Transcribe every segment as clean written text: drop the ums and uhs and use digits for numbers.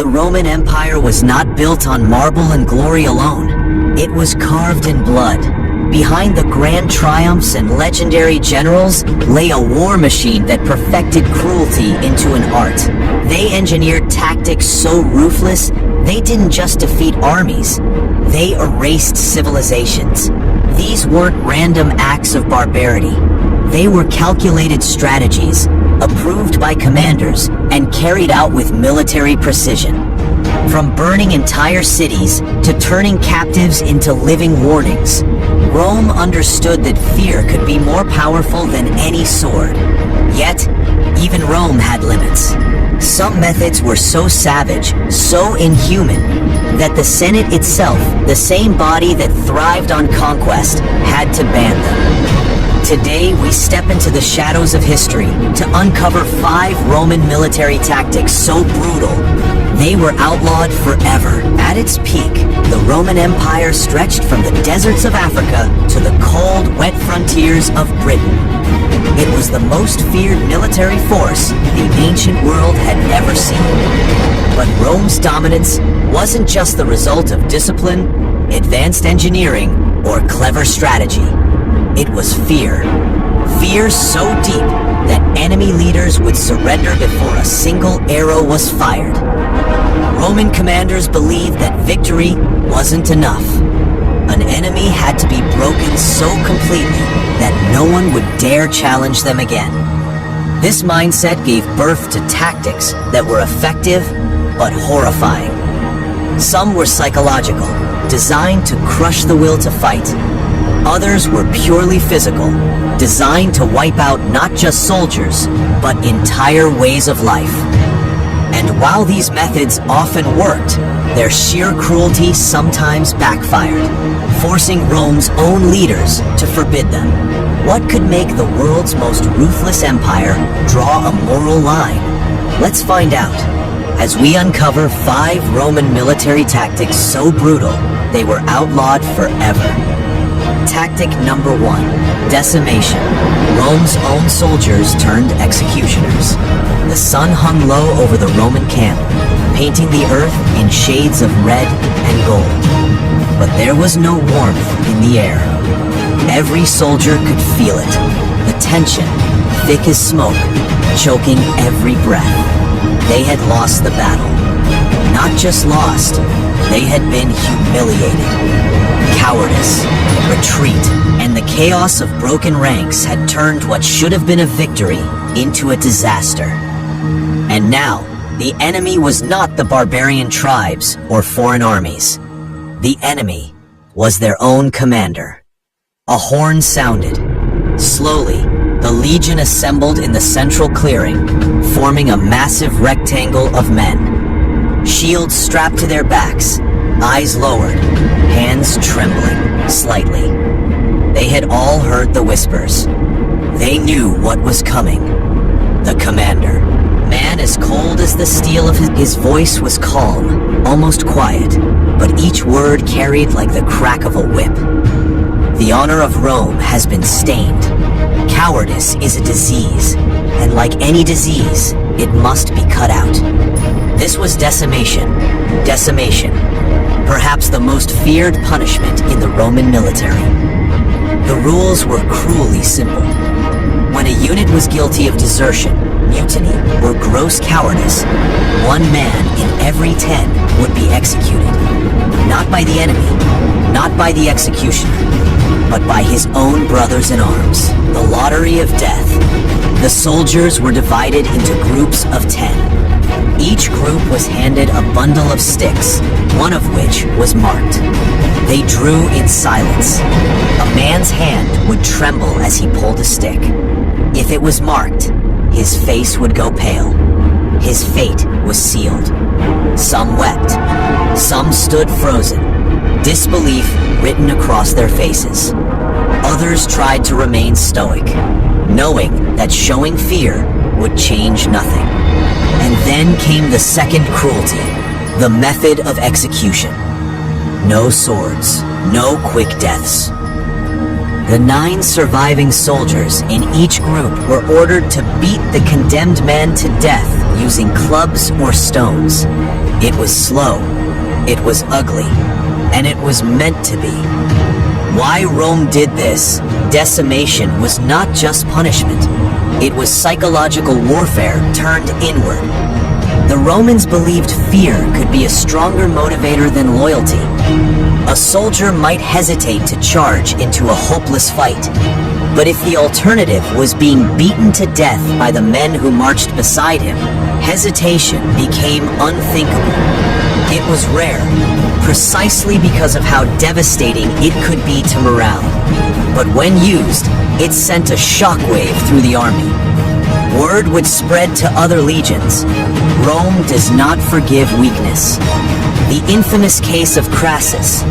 The Roman Empire was not built on marble and glory alone. It was carved in blood. Behind the grand triumphs and legendary generals lay a war machine that perfected cruelty into an art. They engineered tactics so ruthless, they didn't just defeat armies. They erased civilizations. These weren't random acts of barbarity. They were calculated strategies, approved by commanders, and carried out with military precision. From burning entire cities to turning captives into living warnings, Rome understood that fear could be more powerful than any sword. Yet, even Rome had limits. Some methods were so savage, so inhuman, that the Senate itself, the same body that thrived on conquest, had to ban them. Today, we step into the shadows of history to uncover 5 Roman military tactics so brutal, they were outlawed forever. At its peak, the Roman Empire stretched from the deserts of Africa to the cold, wet frontiers of Britain. It was the most feared military force the ancient world had ever seen. But Rome's dominance wasn't just the result of discipline, advanced engineering, or clever strategy. It was fear. Fear so deep that enemy leaders would surrender before a single arrow was fired. Roman commanders believed that victory wasn't enough. An enemy had to be broken so completely that no one would dare challenge them again. This mindset gave birth to tactics that were effective but horrifying. Some were psychological, designed to crush the will to fight. Others were purely physical, designed to wipe out not just soldiers, but entire ways of life. And while these methods often worked, their sheer cruelty sometimes backfired, forcing Rome's own leaders to forbid them. What could make the world's most ruthless empire draw a moral line? Let's find out, as we uncover 5 Roman military tactics so brutal, they were outlawed forever. Tactic number 1, decimation. Rome's own soldiers turned executioners. The sun hung low over the Roman camp, painting the earth in shades of red and gold. But there was no warmth in the air. Every soldier could feel it, the tension, thick as smoke, choking every breath. They had lost the battle. Not just lost, they had been humiliated. Cowardice, retreat, and the chaos of broken ranks had turned what should have been a victory into a disaster. And now, the enemy was not the barbarian tribes or foreign armies. The enemy was their own commander. A horn sounded. Slowly, the legion assembled in the central clearing, forming a massive rectangle of men. Shields strapped to their backs, eyes lowered, hands trembling slightly. They had all heard the whispers. They knew what was coming. The commander, man as cold as the steel of his voice was calm, almost quiet, but each word carried like the crack of a whip. The honor of Rome has been stained. Cowardice is a disease, and like any disease, it must be cut out. This was decimation. Decimation. Perhaps the most feared punishment in the Roman military. The rules were cruelly simple. When a unit was guilty of desertion, mutiny, or gross cowardice, 1 man in every 10 would be executed. Not by the enemy, not by the executioner, but by his own brothers in arms. The lottery of death. The soldiers were divided into groups of 10. Each group was handed a bundle of sticks, one of which was marked. They drew in silence. A man's hand would tremble as he pulled a stick. If it was marked, his face would go pale. His fate was sealed. Some wept. Some stood frozen, disbelief written across their faces. Others tried to remain stoic, knowing that showing fear would change nothing. And then came the second cruelty, the method of execution. No swords, no quick deaths. The 9 surviving soldiers in each group were ordered to beat the condemned man to death using clubs or stones. It was slow, it was ugly, and it was meant to be. Why Rome did this, decimation, was not just punishment. It was psychological warfare turned inward. The Romans believed fear could be a stronger motivator than loyalty. A soldier might hesitate to charge into a hopeless fight, but if the alternative was being beaten to death by the men who marched beside him, hesitation became unthinkable. It was rare, precisely because of how devastating it could be to morale. But when used, it sent a shockwave through the army. Word would spread to other legions. Rome does not forgive weakness. The infamous case of Crassus,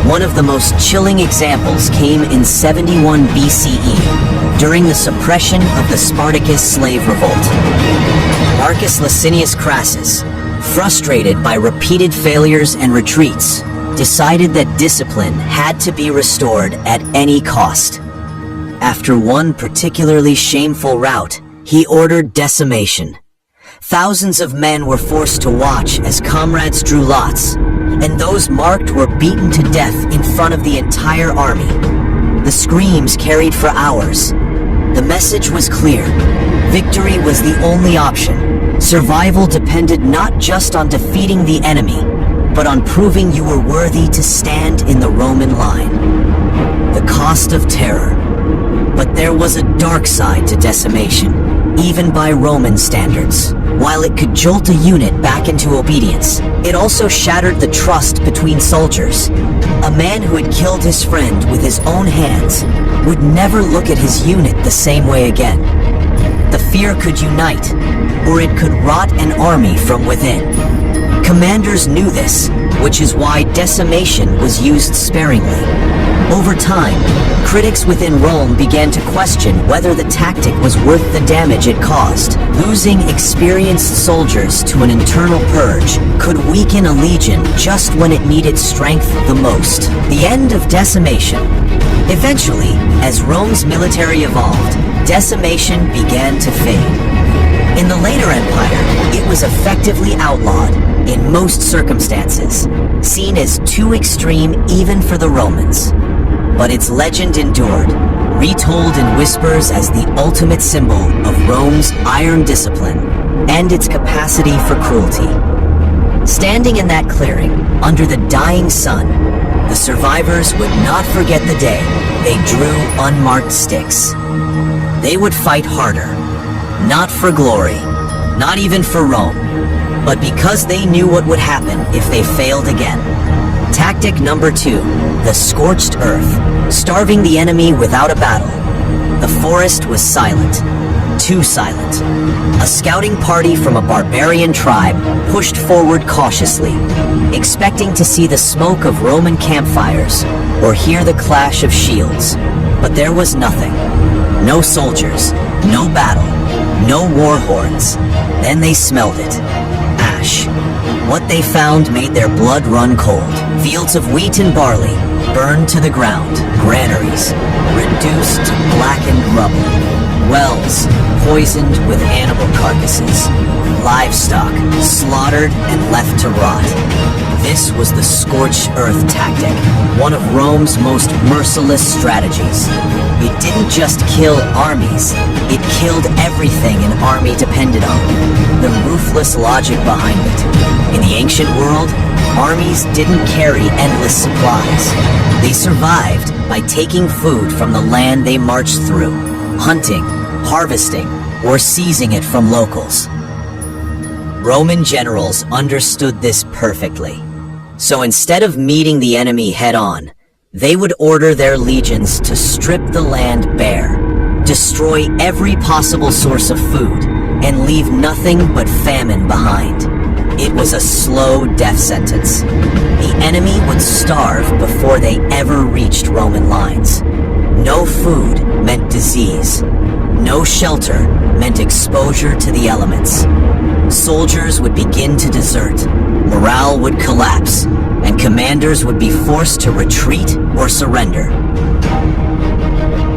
one of the most chilling examples, came in 71 BCE, during the suppression of the Spartacus slave revolt. Marcus Licinius Crassus, frustrated by repeated failures and retreats, decided that discipline had to be restored at any cost. After one particularly shameful rout, he ordered decimation. Thousands of men were forced to watch as comrades drew lots, and those marked were beaten to death in front of the entire army. The screams carried for hours. The message was clear. Victory was the only option. Survival depended not just on defeating the enemy, but on proving you were worthy to stand in the Roman line. The cost of terror. But there was a dark side to decimation, even by Roman standards. While it could jolt a unit back into obedience, it also shattered the trust between soldiers. A man who had killed his friend with his own hands would never look at his unit the same way again. The fear could unite, or it could rot an army from within. Commanders knew this, which is why decimation was used sparingly. Over time, critics within Rome began to question whether the tactic was worth the damage it caused. Losing experienced soldiers to an internal purge could weaken a legion just when it needed strength the most. The end of decimation. Eventually, as Rome's military evolved, decimation began to fade. In the later empire, it was effectively outlawed in most circumstances, seen as too extreme even for the Romans. But its legend endured, retold in whispers as the ultimate symbol of Rome's iron discipline and its capacity for cruelty. Standing in that clearing, under the dying sun, the survivors would not forget the day they drew unmarked sticks. They would fight harder, not for glory, not even for Rome, but because they knew what would happen if they failed again. Tactic number 2, the scorched earth, starving the enemy without a battle. The forest was silent, too silent. A scouting party from a barbarian tribe pushed forward cautiously, expecting to see the smoke of Roman campfires or hear the clash of shields. But there was nothing. No soldiers, no battle, no war horns. Then they smelled it. Ash. What they found made their blood run cold. Fields of wheat and barley burned to the ground. Granaries reduced to blackened rubble. Wells poisoned with animal carcasses. Livestock slaughtered and left to rot. This was the scorched earth tactic, one of Rome's most merciless strategies. It didn't just kill armies, it killed everything an army depended on. The ruthless logic behind it. In the ancient world, armies didn't carry endless supplies. They survived by taking food from the land they marched through, hunting, harvesting, or seizing it from locals. Roman generals understood this perfectly. So instead of meeting the enemy head-on, they would order their legions to strip the land bare, destroy every possible source of food, and leave nothing but famine behind. It was a slow death sentence. The enemy would starve before they ever reached Roman lines. No food meant disease. No shelter meant exposure to the elements. Soldiers would begin to desert, morale would collapse, and commanders would be forced to retreat or surrender.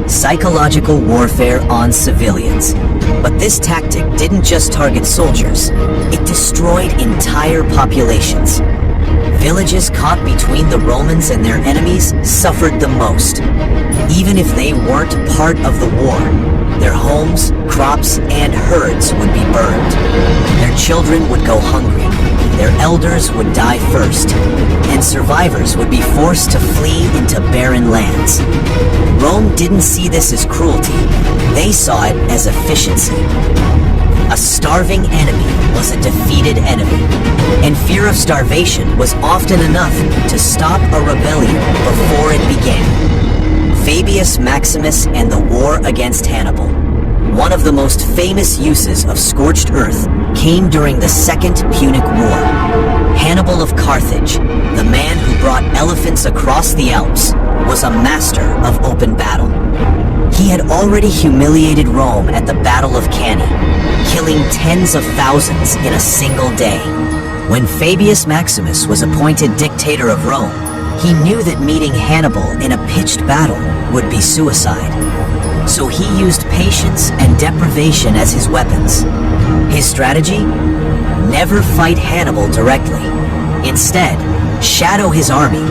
Psychological warfare on civilians. But this tactic didn't just target soldiers, it destroyed entire populations. Villages caught between the Romans and their enemies suffered the most. Even if they weren't part of the war, their homes, crops, and herds would be burned. Their children would go hungry, their elders would die first, and survivors would be forced to flee into barren lands. Rome didn't see this as cruelty, they saw it as efficiency. A starving enemy was a defeated enemy, and fear of starvation was often enough to stop a rebellion before it began. Fabius Maximus and the war against Hannibal. One of the most famous uses of scorched earth came during the Second Punic War. Hannibal of Carthage, the man who brought elephants across the Alps, was a master of open battle. He had already humiliated Rome at the Battle of Cannae, killing tens of thousands in a single day. When Fabius Maximus was appointed dictator of Rome, he knew that meeting Hannibal in a pitched battle would be suicide. So he used patience and deprivation as his weapons. His strategy? Never fight Hannibal directly. Instead, shadow his army,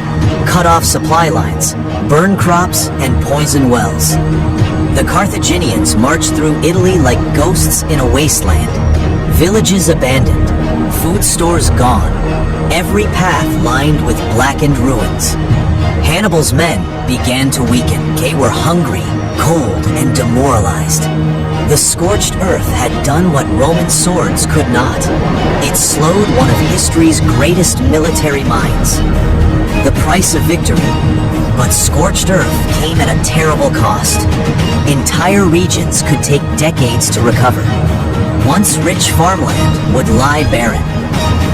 cut off supply lines, burn crops, and poison wells. The Carthaginians marched through Italy like ghosts in a wasteland. Villages abandoned, food stores gone, every path lined with blackened ruins. Hannibal's men began to weaken. They were hungry, cold, and demoralized. The scorched earth had done what Roman swords could not. It slowed one of history's greatest military minds. The price of victory. But scorched earth came at a terrible cost. Entire regions could take decades to recover. Once rich farmland would lie barren.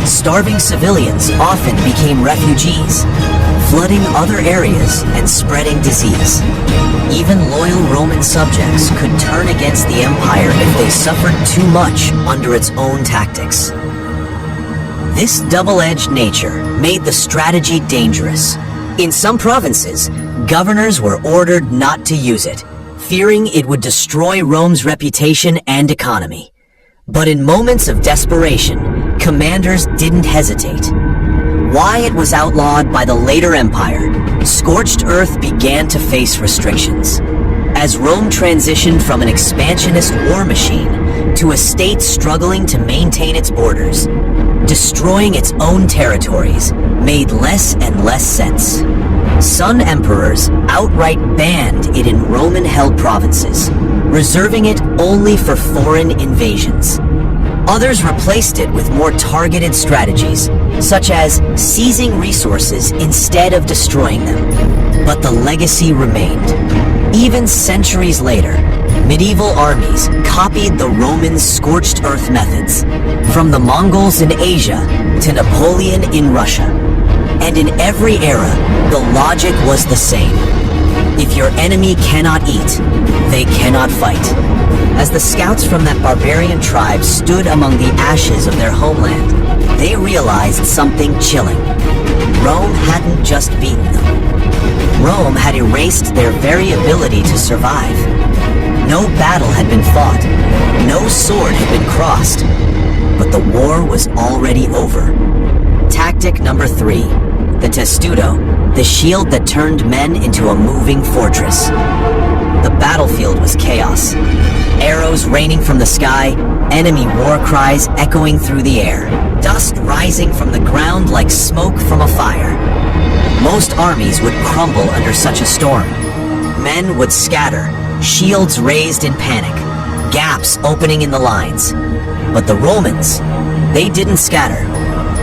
Starving civilians often became refugees, flooding other areas and spreading disease. Even loyal Roman subjects could turn against the empire if they suffered too much under its own tactics. This double-edged nature made the strategy dangerous. In some provinces, governors were ordered not to use it, fearing it would destroy Rome's reputation and economy. But in moments of desperation, commanders didn't hesitate. Why it was outlawed by the later empire, scorched earth began to face restrictions. As Rome transitioned from an expansionist war machine to a state struggling to maintain its borders, destroying its own territories made less and less sense. Some emperors outright banned it in Roman-held provinces, reserving it only for foreign invasions. Others replaced it with more targeted strategies, such as seizing resources instead of destroying them. But the legacy remained. Even centuries later, medieval armies copied the Romans' scorched earth methods, from the Mongols in Asia to Napoleon in Russia. And in every era, the logic was the same. If your enemy cannot eat, they cannot fight. As the scouts from that barbarian tribe stood among the ashes of their homeland, they realized something chilling. Rome hadn't just beaten them. Rome had erased their very ability to survive. No battle had been fought, no sword had been crossed, but the war was already over. Tactic number 3, the testudo, the shield that turned men into a moving fortress. The battlefield was chaos. Arrows raining from the sky, enemy war cries echoing through the air, dust rising from the ground like smoke from a fire. Most armies would crumble under such a storm. Men would scatter, shields raised in panic, gaps opening in the lines. But the Romans, they didn't scatter.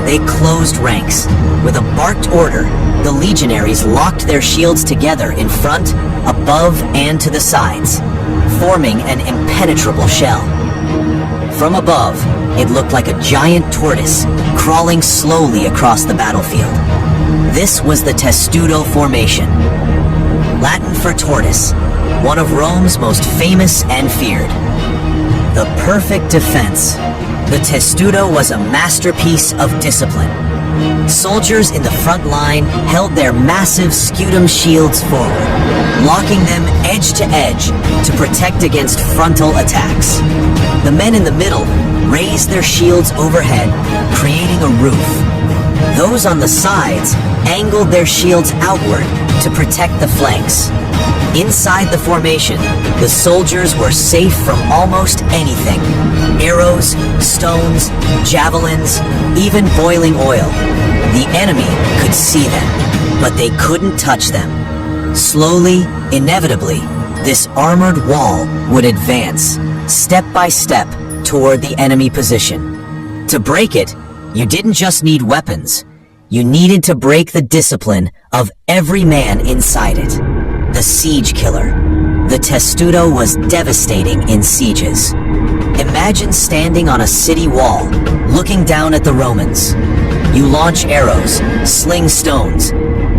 They closed ranks. With a barked order, the legionaries locked their shields together in front, above, and to the sides, forming an impenetrable shell. From above, it looked like a giant tortoise crawling slowly across the battlefield. This was the testudo formation, Latin for tortoise, one of Rome's most famous and feared. The perfect defense. The testudo was a masterpiece of discipline. Soldiers in the front line held their massive scutum shields forward, locking them edge to edge to protect against frontal attacks. The men in the middle raised their shields overhead, creating a roof. Those on the sides angled their shields outward to protect the flanks. Inside the formation, the soldiers were safe from almost anything. Arrows, stones, javelins, even boiling oil. The enemy could see them, but they couldn't touch them. Slowly, inevitably, this armored wall would advance, step by step, toward the enemy position. To break it, you didn't just need weapons. You needed to break the discipline of every man inside it. The siege killer. The testudo was devastating in sieges. Imagine standing on a city wall, looking down at the Romans. You launch arrows, sling stones,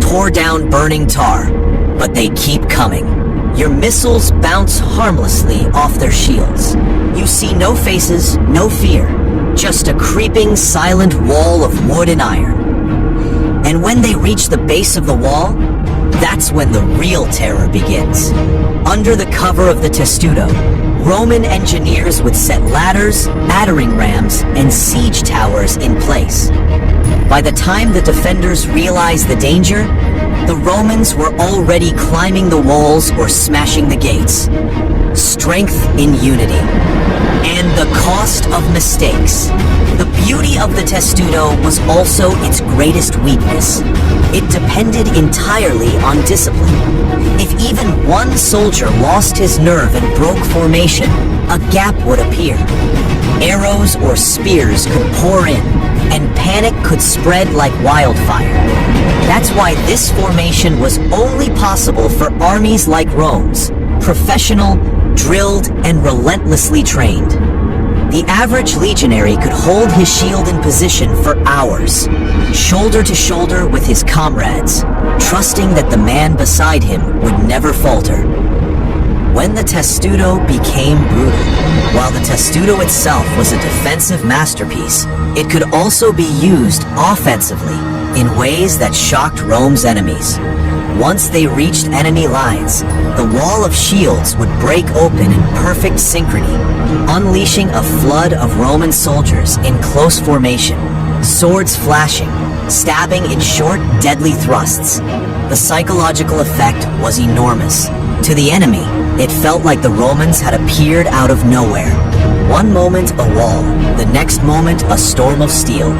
pour down burning tar, but they keep coming. Your missiles bounce harmlessly off their shields. You see no faces, no fear, just a creeping, silent wall of wood and iron. And when they reach the base of the wall, that's when the real terror begins. Under the cover of the testudo, Roman engineers would set ladders, battering rams, and siege towers in place. By the time the defenders realized the danger, the Romans were already climbing the walls or smashing the gates. Strength in unity. And the cost of mistakes. The beauty of the testudo was also its greatest weakness. It depended entirely on discipline. If even one soldier lost his nerve and broke formation, a gap would appear. Arrows or spears could pour in, and panic could spread like wildfire. That's why this formation was only possible for armies like Rome's, professional, drilled, and relentlessly trained. The average legionary could hold his shield in position for hours, shoulder to shoulder with his comrades, trusting that the man beside him would never falter. When the testudo became brutal, while the testudo itself was a defensive masterpiece, it could also be used offensively in ways that shocked Rome's enemies. Once they reached enemy lines, the wall of shields would break open in perfect synchrony, unleashing a flood of Roman soldiers in close formation, swords flashing, stabbing in short, deadly thrusts. The psychological effect was enormous. To the enemy, it felt like the Romans had appeared out of nowhere. One moment a wall, the next moment a storm of steel.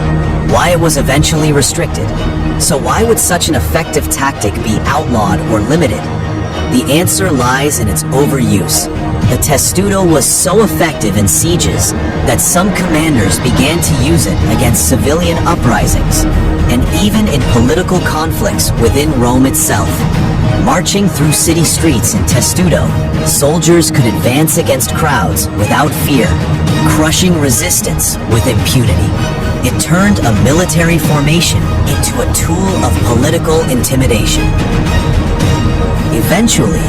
Why it was eventually restricted. So why would such an effective tactic be outlawed or limited? The answer lies in its overuse. The testudo was so effective in sieges that some commanders began to use it against civilian uprisings, and even in political conflicts within Rome itself. Marching through city streets in testudo, soldiers could advance against crowds without fear, crushing resistance with impunity. It turned a military formation into a tool of political intimidation. Eventually,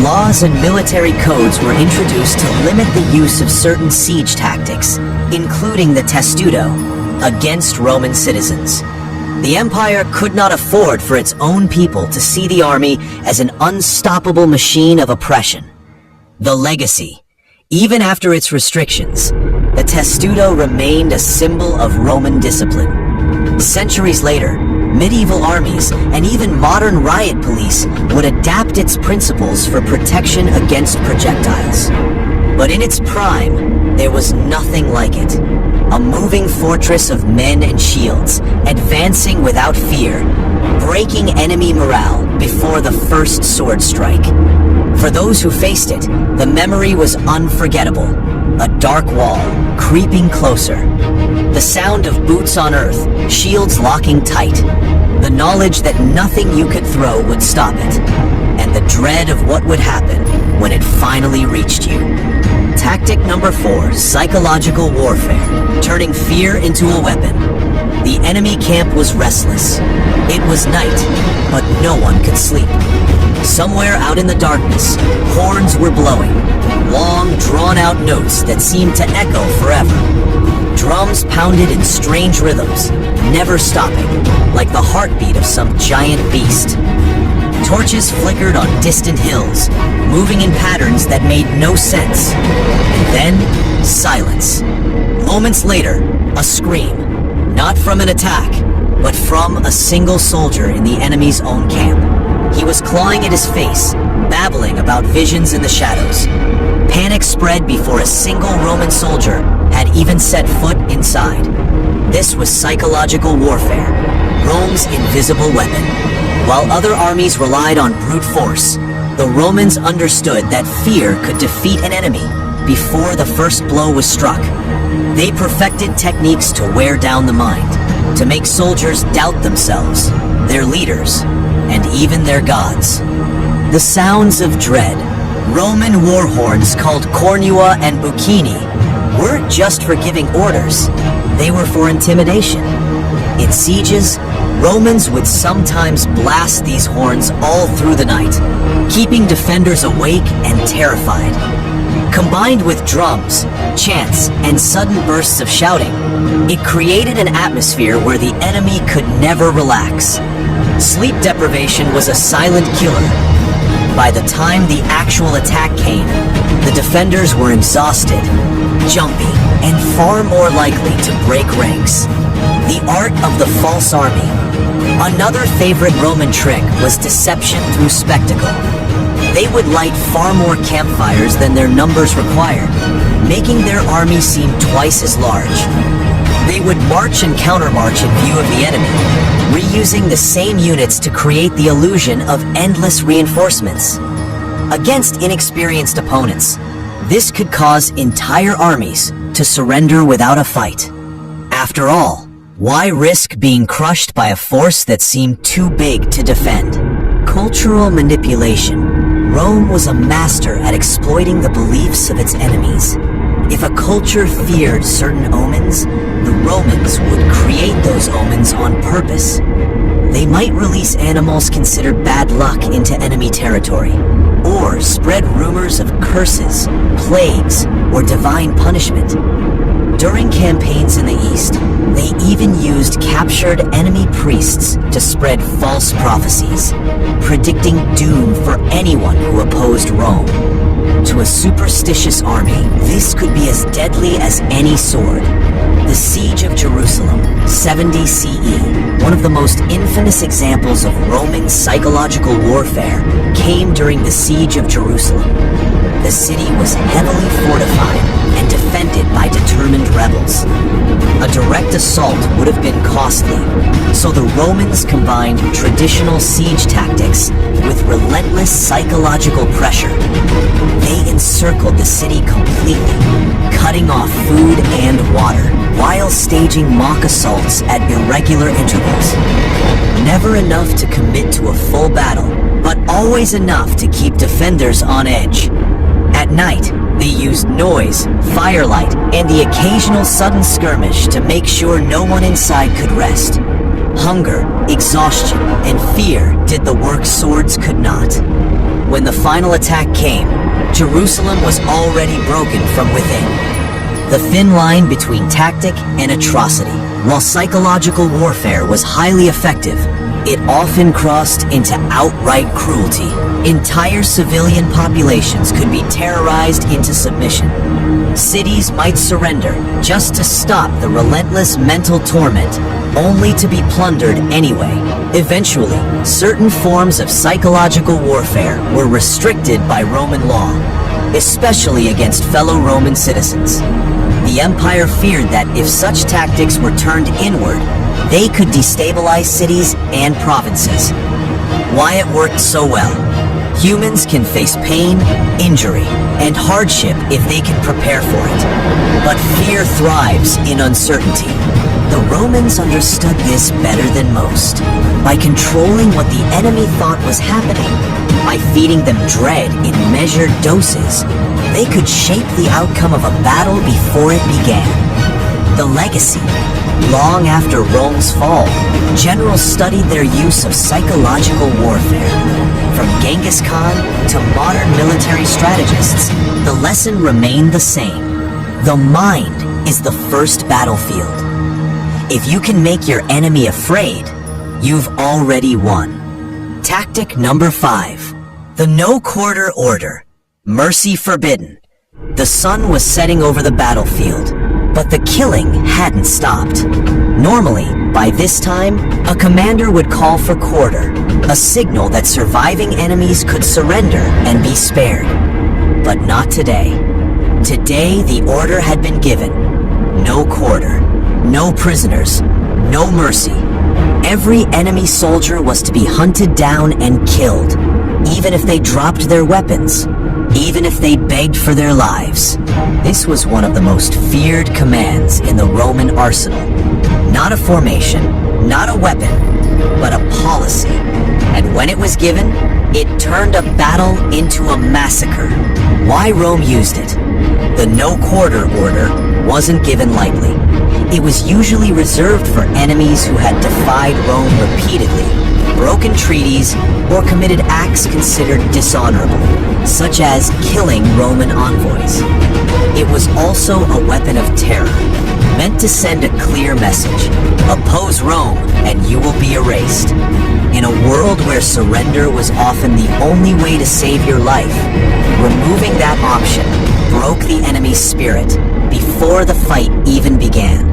laws and military codes were introduced to limit the use of certain siege tactics, including the testudo, against Roman citizens. The empire could not afford for its own people to see the army as an unstoppable machine of oppression. The legacy. Even after its restrictions, the testudo remained a symbol of Roman discipline. Centuries later, medieval armies and even modern riot police would adapt its principles for protection against projectiles. But in its prime, there was nothing like it. A moving fortress of men and shields, advancing without fear, breaking enemy morale before the first sword strike. For those who faced it, the memory was unforgettable. A dark wall, creeping closer. The sound of boots on earth, shields locking tight. The knowledge that nothing you could throw would stop it. And the dread of what would happen when it finally reached you. Tactic number 4, psychological warfare, turning fear into a weapon. The enemy camp was restless. It was night, but no one could sleep. Somewhere out in the darkness, horns were blowing, long, drawn-out notes that seemed to echo forever. Drums pounded in strange rhythms, never stopping, like the heartbeat of some giant beast. Torches flickered on distant hills, moving in patterns that made no sense. And then, silence. Moments later, a scream, not from an attack, but from a single soldier in the enemy's own camp. He was clawing at his face, babbling about visions in the shadows. Panic spread before a single Roman soldier had even set foot inside. This was psychological warfare, Rome's invisible weapon. While other armies relied on brute force, the Romans understood that fear could defeat an enemy before the first blow was struck. They perfected techniques to wear down the mind, to make soldiers doubt themselves, their leaders, and even their gods. The sounds of dread, Roman war horns called cornua and bucini, weren't just for giving orders, they were for intimidation. In sieges, Romans would sometimes blast these horns all through the night, keeping defenders awake and terrified. Combined with drums, chants, and sudden bursts of shouting, it created an atmosphere where the enemy could never relax. Sleep deprivation was a silent killer. By the time the actual attack came, the defenders were exhausted, jumpy, and far more likely to break ranks. The art of the false army. Another favorite Roman trick was deception through spectacle. They would light far more campfires than their numbers required, making their army seem twice as large. They would march and countermarch in view of the enemy, reusing the same units to create the illusion of endless reinforcements. Against inexperienced opponents, this could cause entire armies to surrender without a fight. After all, why risk being crushed by a force that seemed too big to defend? Cultural manipulation. Rome was a master at exploiting the beliefs of its enemies. If a culture feared certain omens, the Romans would create those omens on purpose. They might release animals considered bad luck into enemy territory, or spread rumors of curses, plagues, or divine punishment. During campaigns in the East, they even used captured enemy priests to spread false prophecies, predicting doom for anyone who opposed Rome. To a superstitious army, this could be as deadly as any sword. The Siege of Jerusalem, 70 CE, one of the most infamous examples of Roman psychological warfare, came during the Siege of Jerusalem. The city was heavily fortified and defended by determined rebels. A direct assault would have been costly, so the Romans combined traditional siege tactics with relentless psychological pressure. They encircled the city completely, cutting off food and water, while staging mock assaults at irregular intervals. Never enough to commit to a full battle, but always enough to keep defenders on edge. At night, they used noise, firelight, and the occasional sudden skirmish to make sure no one inside could rest. Hunger, exhaustion, and fear did the work swords could not. When the final attack came, Jerusalem was already broken from within. The thin line between tactic and atrocity. While psychological warfare was highly effective, it often crossed into outright cruelty. Entire civilian populations could be terrorized into submission. Cities might surrender just to stop the relentless mental torment, only to be plundered anyway. Eventually, certain forms of psychological warfare were restricted by Roman law, especially against fellow Roman citizens. The empire feared that if such tactics were turned inward, they could destabilize cities and provinces. Why it worked so well? Humans can face pain, injury, and hardship if they can prepare for it. But fear thrives in uncertainty. The Romans understood this better than most. By controlling what the enemy thought was happening, by feeding them dread in measured doses, they could shape the outcome of a battle before it began. The legacy. Long after Rome's fall, generals studied their use of psychological warfare. From Genghis Khan to modern military strategists, the lesson remained the same. The mind is the first battlefield. If you can make your enemy afraid, you've already won. Tactic number 5. The no-quarter order. Mercy forbidden. The sun was setting over the battlefield, but the killing hadn't stopped. Normally, by this time, a commander would call for quarter, a signal that surviving enemies could surrender and be spared. But not today. Today, the order had been given. No quarter, no prisoners, no mercy. Every enemy soldier was to be hunted down and killed, even if they dropped their weapons, even if they begged for their lives. This was one of the most feared commands in the Roman arsenal. Not a formation, not a weapon, but a policy. And when it was given, it turned a battle into a massacre. Why Rome used it? The no-quarter order wasn't given lightly. It was usually reserved for enemies who had defied Rome repeatedly, broken treaties, or committed acts considered dishonorable, such as killing Roman envoys. It was also a weapon of terror, meant to send a clear message: oppose Rome and you will be erased. In a world where surrender was often the only way to save your life, removing that option broke the enemy's spirit before the fight even began.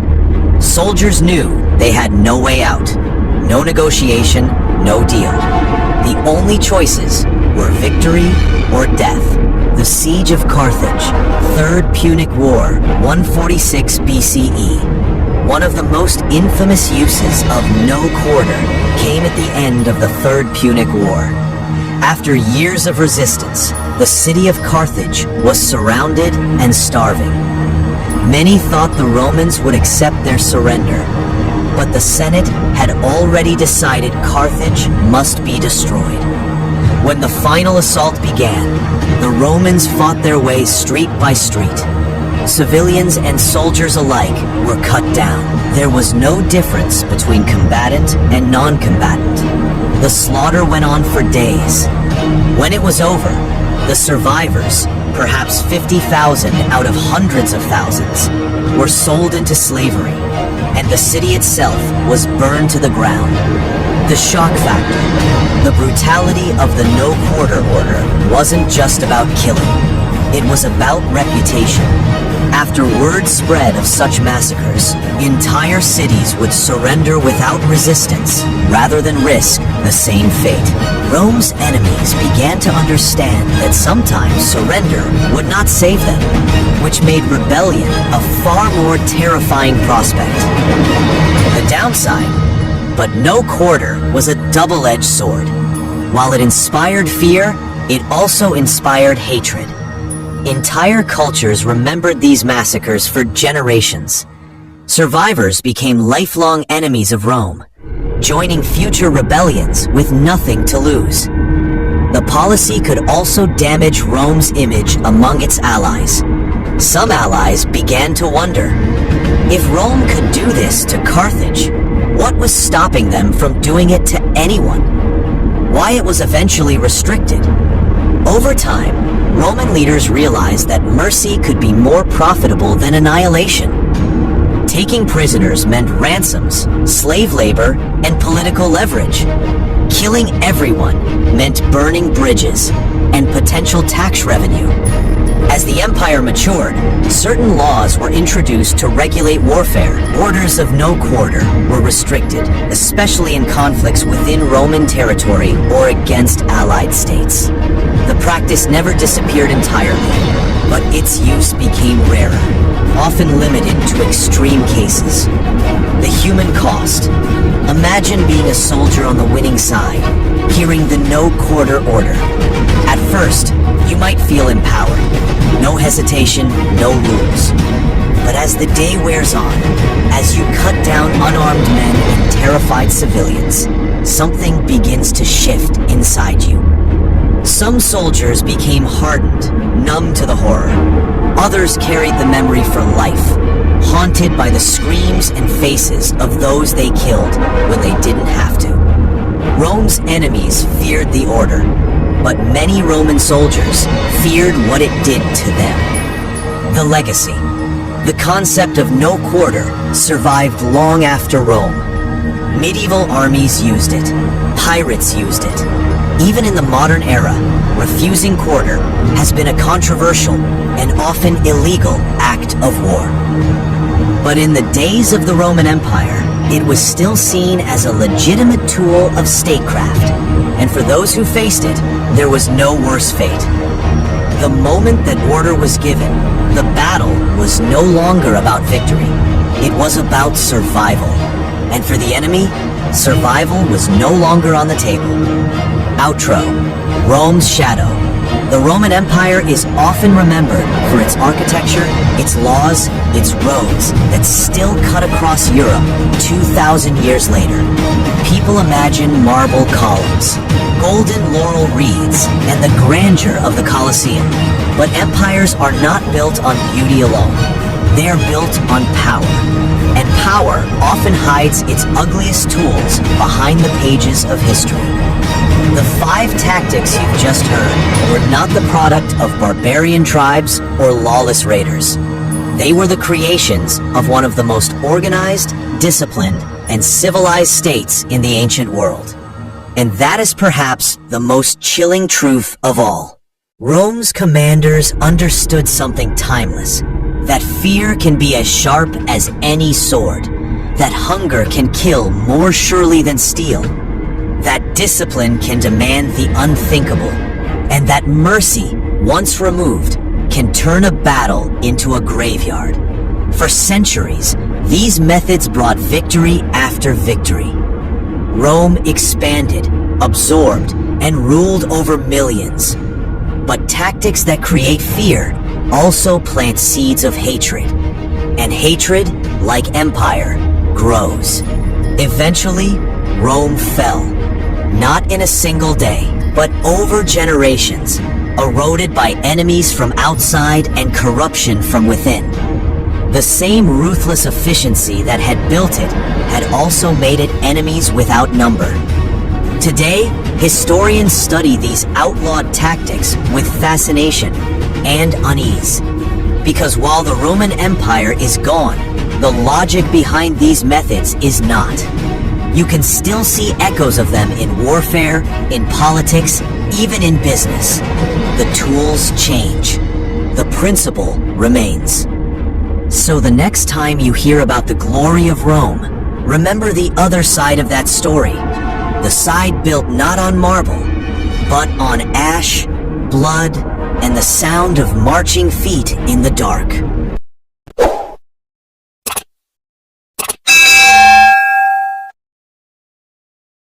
Soldiers knew they had no way out. No negotiation, no deal. The only choices were victory or death. The Siege of Carthage, Third Punic War, 146 BCE. One of the most infamous uses of no quarter came at the end of the Third Punic War. After years of resistance, the city of Carthage was surrounded and starving. Many thought the Romans would accept their surrender, but the Senate had already decided Carthage must be destroyed. When the final assault began, the Romans fought their way street by street. Civilians and soldiers alike were cut down. There was no difference between combatant and non-combatant. The slaughter went on for days. When it was over, the survivors, perhaps 50,000 out of hundreds of thousands, were sold into slavery, and the city itself was burned to the ground. The shock factor, the brutality of the no-quarter order wasn't just about killing. It was about reputation. After word spread of such massacres, entire cities would surrender without resistance, rather than risk the same fate. Rome's enemies began to understand that sometimes surrender would not save them, which made rebellion a far more terrifying prospect. The downside, but no quarter was a double-edged sword. While it inspired fear, it also inspired hatred. Entire cultures remembered these massacres for generations. Survivors became lifelong enemies of Rome, joining future rebellions with nothing to lose. The policy could also damage Rome's image among its allies. Some allies began to wonder, if Rome could do this to Carthage, what was stopping them from doing it to anyone? Why it was eventually restricted? Over time, Roman leaders realized that mercy could be more profitable than annihilation. Taking prisoners meant ransoms, slave labor, and political leverage. Killing everyone meant burning bridges and potential tax revenue. As the empire matured, certain laws were introduced to regulate warfare. Orders of no quarter were restricted, especially in conflicts within Roman territory or against allied states. The practice never disappeared entirely, but its use became rarer, often limited to extreme cases. The human cost. Imagine being a soldier on the winning side, hearing the no quarter order. At first, you might feel empowered. No hesitation, no rules. But as the day wears on, as you cut down unarmed men and terrified civilians, something begins to shift inside you. Some soldiers became hardened, numb to the horror. Others carried the memory for life, haunted by the screams and faces of those they killed when they didn't have to. Rome's enemies feared the order, but many Roman soldiers feared what it did to them. The legacy. The concept of no quarter survived long after Rome. Medieval armies used it. Pirates used it. Even in the modern era, refusing quarter has been a controversial and often illegal act of war. But in the days of the Roman Empire, it was still seen as a legitimate tool of statecraft, and for those who faced it, there was no worse fate. The moment that order was given, the battle was no longer about victory. It was about survival. And for the enemy, survival was no longer on the table. Outro: Rome's shadow. The Roman Empire is often remembered for its architecture, its laws, its roads that still cut across Europe 2,000 years later. People imagine marble columns, golden laurel wreaths, and the grandeur of the Colosseum. But empires are not built on beauty alone. They are built on power. And power often hides its ugliest tools behind the pages of history. The 5 tactics you've just heard were not the product of barbarian tribes or lawless raiders. They were the creations of one of the most organized, disciplined, and civilized states in the ancient world. And that is perhaps the most chilling truth of all. Rome's commanders understood something timeless, that fear can be as sharp as any sword, that hunger can kill more surely than steel, that discipline can demand the unthinkable, and that mercy, once removed, can turn a battle into a graveyard. For centuries, these methods brought victory after victory. Rome expanded, absorbed, and ruled over millions. But tactics that create fear also plant seeds of hatred. And hatred, like empire, grows. Eventually, Rome fell. Not in a single day, but over generations, eroded by enemies from outside and corruption from within. The same ruthless efficiency that had built it had also made it enemies without number. Today, historians study these outlawed tactics with fascination and unease. Because while the Roman Empire is gone, the logic behind these methods is not. You can still see echoes of them in warfare, in politics, even in business. The tools change. The principle remains. So the next time you hear about the glory of Rome, remember the other side of that story. The side built not on marble, but on ash, blood, and the sound of marching feet in the dark.